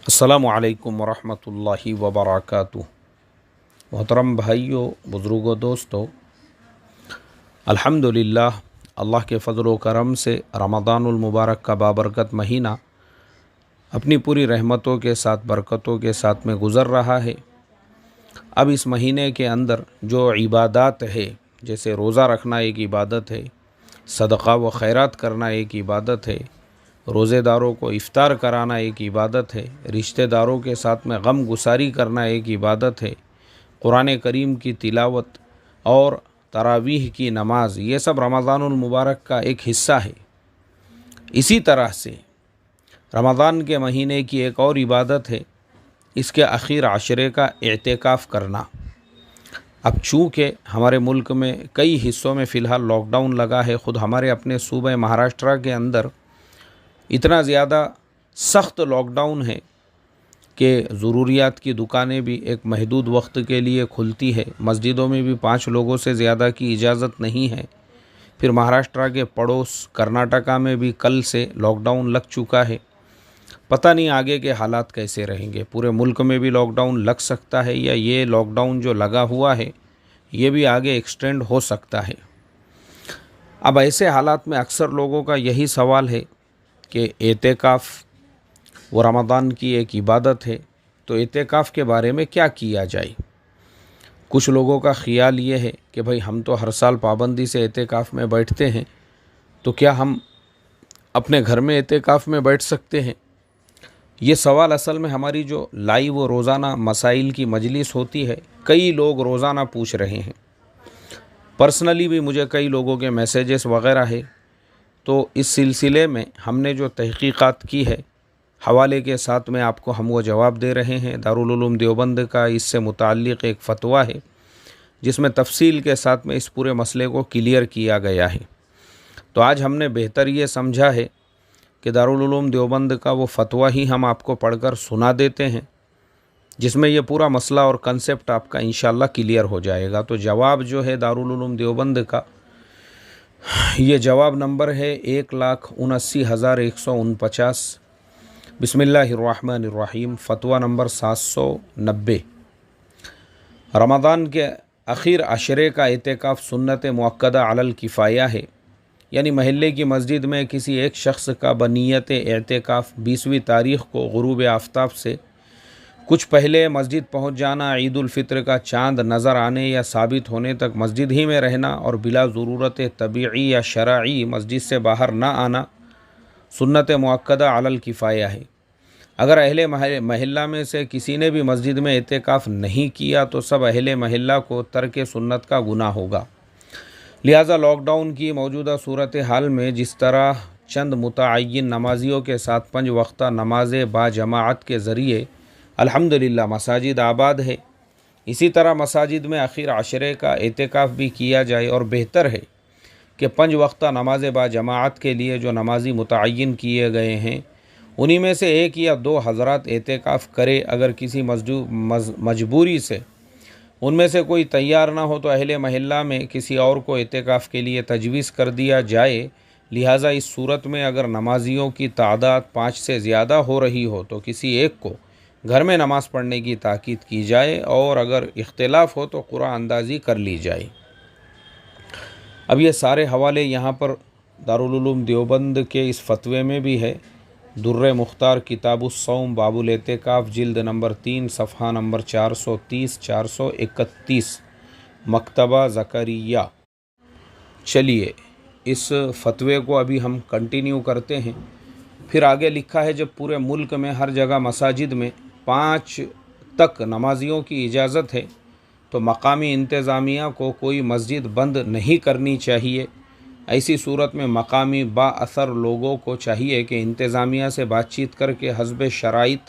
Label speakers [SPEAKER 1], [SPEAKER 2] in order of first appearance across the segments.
[SPEAKER 1] अस्सलामुअलैकुम वरहमतुल्लाहि वबरकातुहू। मोहतरम भाइयों, बुज़ुर्गों, दोस्तों, अल्हम्दुलिल्लाह अल्लाह के फ़ज़ल व करम से रमज़ानुल मुबारक का बाबरकत महीना अपनी पूरी रहमतों के साथ, बरकतों के साथ में गुज़र रहा है। अब इस महीने के अंदर जो इबादत है, जैसे रोज़ा रखना एक इबादत है, सदक़ा व खैरात करना एक इबादत है, रोज़ेदारों को इफ़्तार कराना एक इबादत है, रिश्तेदारों के साथ में गम गुसारी करना एक इबादत है, कुरान करीम की तिलावत और तरावीह की नमाज, ये सब रमज़ानुल मुबारक का एक हिस्सा है। इसी तरह से रमज़ान के महीने की एक और इबादत है, इसके आखिर आशरे का एतेकाफ़ करना। अब चूँकि हमारे मुल्क में कई हिस्सों में फ़िलहाल लॉकडाउन लगा है, ख़ुद हमारे अपने सूबे महाराष्ट्र के अंदर इतना ज़्यादा सख्त लॉकडाउन है कि ज़रूरियात की दुकानें भी एक महदूद वक्त के लिए खुलती है। मस्जिदों में भी 5 लोगों से ज़्यादा की इजाज़त नहीं है। फिर महाराष्ट्र के पड़ोस कर्नाटका में भी कल से लॉकडाउन लग चुका है। पता नहीं आगे के हालात कैसे रहेंगे। पूरे मुल्क में भी लॉकडाउन लग सकता है या ये लॉकडाउन जो लगा हुआ है ये भी आगे एक्सटेंड हो सकता है। अब ऐसे हालात में अक्सर लोगों का यही सवाल है कि एतेकाफ़ वो रमज़ान की एक इबादत है, तो एतेकाफ़ के बारे में क्या किया जाए। कुछ लोगों का ख़्याल ये है कि भाई हम तो हर साल पाबंदी से एतेकाफ़ में बैठते हैं, तो क्या हम अपने घर में एतेकाफ़ में बैठ सकते हैं। ये सवाल असल में हमारी जो लाइव व रोज़ाना मसाइल की मजलिस होती है, कई लोग रोज़ाना पूछ रहे हैं। पर्सनली भी मुझे कई लोगों के मैसेजेस वग़ैरह है। तो इस सिलसिले में हमने जो तहक़ीक़ात की है, हवाले के साथ में आपको हम वो जवाब दे रहे हैं। दारुल उलूम देवबंद का इससे मुताल्लिक़ एक फ़तवा है जिसमें तफसील के साथ में इस पूरे मसले को क्लियर किया गया है। तो आज हमने बेहतर ये समझा है कि दारुल उलूम देवबंद का वो फ़तवा ही हम आपको पढ़कर सुना देते हैं, जिसमें ये पूरा मसला और कंसेप्ट आपका इंशाअल्लाह क्लियर हो जाएगा। तो जवाब जो है दारुल उलूम देवबंद का, ये जवाब नंबर है 1,79,149। बिस्मिल्लाहिर्रहमानिर्रहीम। फ़तवा नंबर 790। रमज़ान के आखिर अशरे का एतेकाफ़ सुन्नत मुअक्कदा अलल किफ़ाया है, यानी महल्ले की मस्जिद में किसी एक शख्स का बनियत एतेकाफ़ 20वीं तारीख़ को गुरूब आफ्ताब से कुछ पहले मस्जिद पहुँच जाना, ईद उल फ़ित्र का चाँद नज़र आने या साबित होने तक मस्जिद ही में रहना और बिला ज़रूरत तबीई या शरई मस्जिद से बाहर ना आना सुन्नत मुअक्कदा अलल किफ़ाया है। अगर अहले महल्ला में से किसी ने भी मस्जिद में एतेकाफ़ नहीं किया तो सब अहले महल्ला को तर्क सुन्नत का गुनाह होगा। लिहाजा लॉकडाउन की मौजूदा सूरत हाल में जिस तरह चंद मुतअय्यन नमाजियों के साथ 5 वक्ता नमाज बाजमाअत के ज़रिए अल्हम्दुलिल्लाह मसाजिद आबाद है, इसी तरह मसाजिद में आखिर आशरे का एतेकाफ़ भी किया जाए। और बेहतर है कि 5 वक्ता नमाज बाजमाअत के लिए जो नमाजी मुतअय्यन किए गए हैं उन्हीं में से 1 या 2 हज़रात एतेकाफ़ करे। अगर किसी मजबूरी से उनमें से कोई तैयार ना हो तो अहले महल्ला में किसी और को एतेकाफ़ के लिए तजवीज़ कर दिया जाए। लिहाजा इस सूरत में अगर नमाजियों की तादाद 5 से ज़्यादा हो रही हो तो किसी एक को घर में नमाज़ पढ़ने की ताकीद की जाए और अगर इख्तिलाफ़ हो तो कुरान अंदाज़ी कर ली जाए। अब ये सारे हवाले यहाँ पर दारुल उलूम देवबंद के इस फ़तवे में भी है। दुर्रे मुख्तार किताबुस्सौम बाबुल एतेकाफ़ जिल्द नंबर 3 सफ़हा नंबर 430-431 मकतबा ज़करिया। चलिए इस फ़तवे को अभी हम कंटिन्यू करते हैं। फिर आगे लिखा है, जब पूरे मुल्क में हर जगह मसाजिद में 5 तक नमाजियों की इजाज़त है तो मकामी इंतज़ामिया को कोई मस्जिद बंद नहीं करनी चाहिए। ऐसी सूरत में मकामी बाअसर लोगों को चाहिए कि इंतज़ामिया से बातचीत करके हस्ब शराइत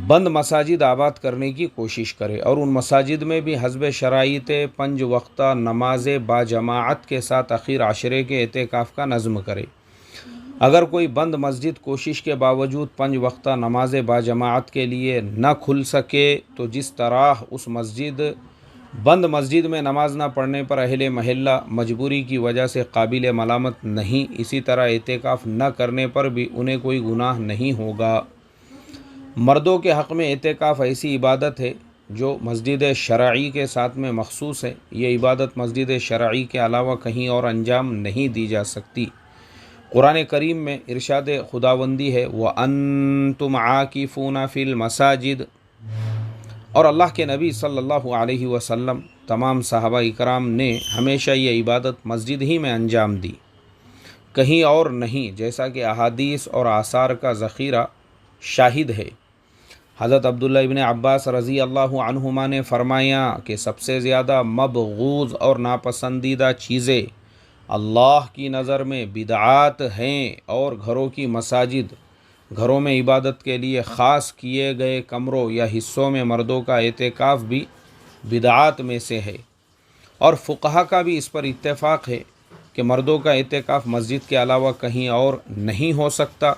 [SPEAKER 1] बंद मसाजिद आबाद करने की कोशिश करे और उन मसाजिद में भी हस्ब शराइत 5 वक्ता नमाज बाजमाअत के साथ आखिर आशरे के एतेकाफ़ का नज़्म करे। अगर कोई बंद मस्जिद कोशिश के बावजूद 5 वक्ता नमाज बाजमाअत के लिए न खुल सके तो जिस तरह उस बंद मस्जिद में नमाज ना पढ़ने पर अहले महल्ला मजबूरी की वजह से काबिल मलामत नहीं, इसी तरह एतेकाफ़ न करने पर भी उन्हें कोई गुनाह नहीं होगा। मर्दों के हक़ में एतेकाफ़ ऐसी इबादत है जो मस्जिद शरई के साथ में मखसूस है। ये इबादत मस्जिद शरई के अलावा कहीं और अंजाम नहीं दी जा सकती। कुरान करीम में इरशाद खुदाबंदी है, व अंतुम आकिफूना फिल मसाजिद। और अल्लाह के नबी सल्लल्लाहु अलैहि वसल्लम तमाम सहाबा इकराम ने हमेशा ये इबादत मस्जिद ही में अंजाम दी, कहीं और नहीं, जैसा कि अहादीस और आसार का ज़ख़ीरा शाहिद है। हज़रत अब्दुल्ला इब्न अब्बास रज़ी अल्लाहु अन्हुमा ने फरमाया कि सबसे ज़्यादा मबगूज़ और नापसंदीदा चीज़ें अल्लाह की नज़र में बिदआत हैं, और घरों की मसाजिद, घरों में इबादत के लिए ख़ास किए गए कमरों या हिस्सों में मर्दों का एतेकाफ़ भी बिदआत में से है। और फ़ुक़हा का भी इस पर इत्तेफ़ाक़ है कि मर्दों का एतेकाफ़ मस्जिद के अलावा कहीं और नहीं हो सकता।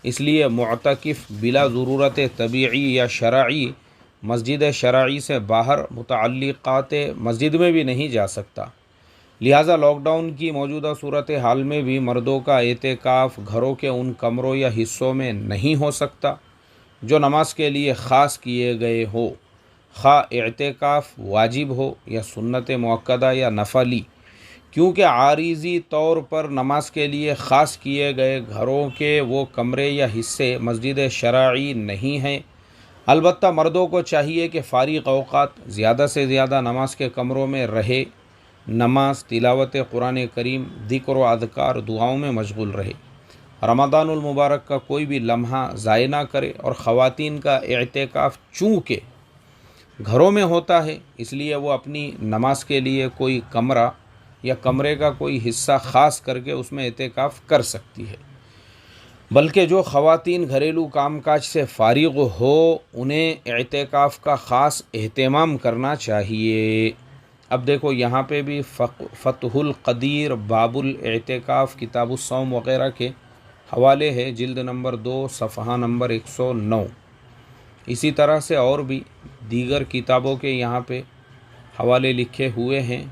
[SPEAKER 1] इसलिए मुअतकिफ़ बिला ज़रूरत तबीई या शरई मस्जिद शरई से बाहर मुतअल्लिक़ात मस्जिद में भी नहीं जा सकता। लिहाजा लॉकडाउन की मौजूदा सूरत हाल में भी मर्दों का एतेकाफ़ घरों के उन कमरों या हिस्सों में नहीं हो सकता जो नमाज के लिए ख़ास किए गए हो, खा एतेकाफ़ वाजिब हो या सुन्नत मुअक्कदा या नफली, क्योंकि आरीज़ी तौर पर नमाज के लिए ख़ास किए गए घरों के वो कमरे या हिस्से मस्जिद शरई नहीं हैं। अलबत्ता मर्दों को चाहिए कि फ़ारिग़ औक़ात ज़्यादा से ज़्यादा नमाज के कमरों में रहे, नमाज, तिलावत कुरान करीम, ज़िक्र व अज़कार, दुआओं में मशगूल रहे, रमज़ानुल मुबारक का कोई भी लम्हा ज़ाय ना करे। और ख़वातीन का एतेकाफ़ चूँकि घरों में होता है, इसलिए वो अपनी नमाज के लिए कोई कमरा या कमरे का कोई हिस्सा ख़ास करके उसमें एतेकाफ़ कर सकती है। बल्कि जो ख़वातीन घरेलू कामकाज से फ़ारिग़ हो उन्हें एतेकाफ़ का ख़ास एहतमाम करना चाहिए। अब देखो यहाँ पे भी फ़तहुल क़दीर बाबुल एतेकाफ़ किताबुस सौम वग़ैरह के हवाले है, जिल्द नंबर 2 सफ़हा नंबर 109। इसी तरह से और भी दीगर किताबों के यहाँ पे हवाले लिखे हुए हैं।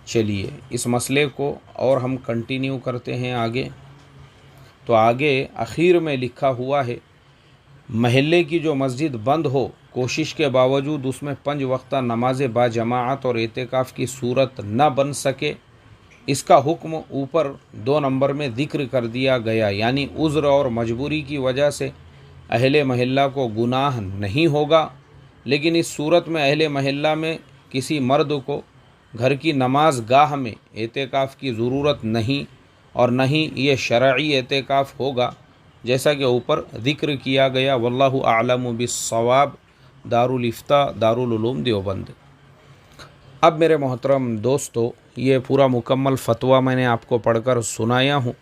[SPEAKER 1] चलिए इस मसले को और हम कंटिन्यू करते हैं आगे। तो आगे आखिर में लिखा हुआ है, महल्ले की जो मस्जिद बंद हो, कोशिश के बावजूद उसमें 5 वक्ता नमाज बाजमाअत और एतेकाफ़ की सूरत न बन सके, इसका हुक्म ऊपर 2 नंबर में ज़िक्र कर दिया गया। यानी उज़्र और मजबूरी की वजह से अहले महल्ला को गुनाह नहीं होगा, लेकिन इस सूरत में अहले महल्ला में किसी मर्द को घर की नमाज गाह में एतेकाफ़ की ज़रूरत नहीं, और न ही ये शरई एतेकाफ़ होगा, जैसा कि ऊपर ज़िक्र किया गया। वल्लाहु आलमु बिस्सवाब। दारुल इफ्ता, दारुल उलूम देवबंद। अब मेरे मोहतरम दोस्तों, ये पूरा मुकम्मल फ़तवा मैंने आपको पढ़कर सुनाया हूँ,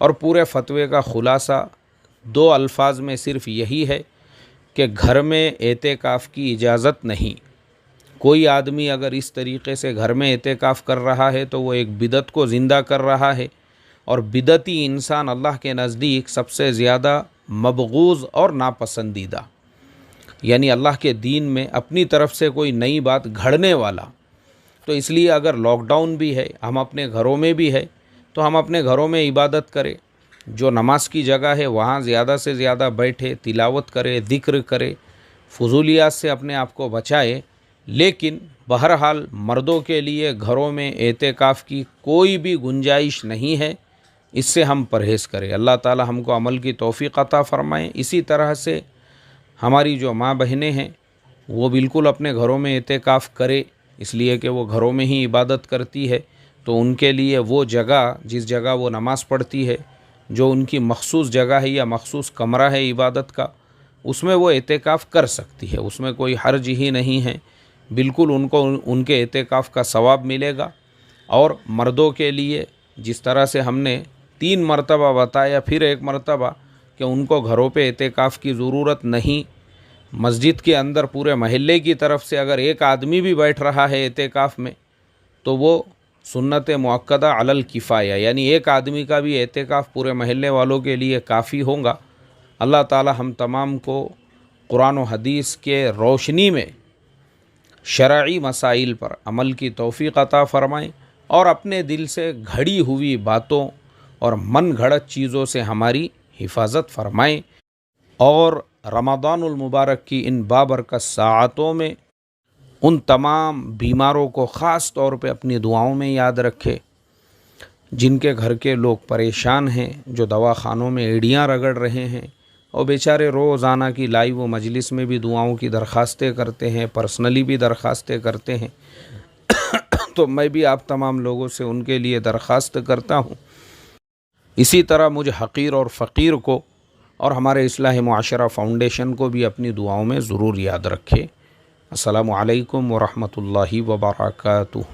[SPEAKER 1] और पूरे फ़तवे का ख़ुलासा 2 अल्फाज में सिर्फ़ यही है कि घर में एतेकाफ़ की इजाज़त नहीं। कोई आदमी अगर इस तरीक़े से घर में एतेकाफ़ कर रहा है तो वो एक बिदत को ज़िंदा कर रहा है, और बिदती इंसान अल्लाह के नज़दीक सबसे ज़्यादा मबगूज़ और नापसंदीदा, यानी अल्लाह के दीन में अपनी तरफ से कोई नई बात घड़ने वाला। तो इसलिए अगर लॉकडाउन भी है, हम अपने घरों में भी है, तो हम अपने घरों में इबादत करें। जो नमाज की जगह है वहाँ ज़्यादा से ज़्यादा बैठे, तिलावत करे, ज़िक्र करे, फजूलियात से अपने आप को बचाए। लेकिन बहरहाल मर्दों के लिए घरों में एतेकाफ़ की कोई भी गुंजाइश नहीं है, इससे हम परहेज़ करें। अल्लाह ताला हमको अमल की तौफ़ीक़ अता फ़रमाएँ। इसी तरह से हमारी जो माँ बहनें हैं वो बिल्कुल अपने घरों में एतेकाफ़ करे, इसलिए कि वो घरों में ही इबादत करती है। तो उनके लिए वो जगह, जिस जगह वो नमाज़ पढ़ती है, जो उनकी मखसूस जगह है या मखसूस कमरा है इबादत का, उसमें वो एतेकाफ़ कर सकती है, उसमें कोई हर्ज ही नहीं है। बिल्कुल उनको उनके एतेकाफ़ का सवाब मिलेगा। और मर्दों के लिए जिस तरह से हमने 3 मरतबा बताया, फिर एक मरतबा कि उनको घरों पे एतेकाफ़ की ज़रूरत नहीं, मस्जिद के अंदर पूरे महल्ले की तरफ से अगर एक आदमी भी बैठ रहा है एतेकाफ़ में, तो वो सुन्नत मुअक्कदा अलल किफ़ाया, यानी एक आदमी का भी एतेकाफ़ पूरे महल्ले वालों के लिए काफ़ी होगा। अल्लाह ताला हम तमाम को कुरान व हदीस के रोशनी में शरई मसाइल पर अमल की तौफ़ीक़ अता फ़रमाएँ, और अपने दिल से घड़ी हुई बातों और मन घड़त चीज़ों से हमारी हिफाजत फ़रमाएँ, और रमज़ानुल मुबारक की इन बाबरकत साअतों में उन तमाम बीमारों को ख़ास तौर पे अपनी दुआओं में याद रखे, जिनके घर के लोग परेशान हैं, जो दवाखानों में एड़ियाँ रगड़ रहे हैं और बेचारे रोज़ाना की लाइव व मजलिस में भी दुआओं की दरख्वास्तें करते हैं, पर्सनली भी दरख्वास्तें करते हैं। तो मैं भी आप तमाम लोगों से उनके लिए दरख्वास्त करता हूँ, इसी तरह मुझे हक़ीर और फ़कीर को और हमारे इस्लाह मुआशरा फ़ाउंडेशन को भी अपनी दुआओं में ज़रूर याद रखे। अस्सलामु अलैकुम व रहमतुल्लाहि व बरकातुहू।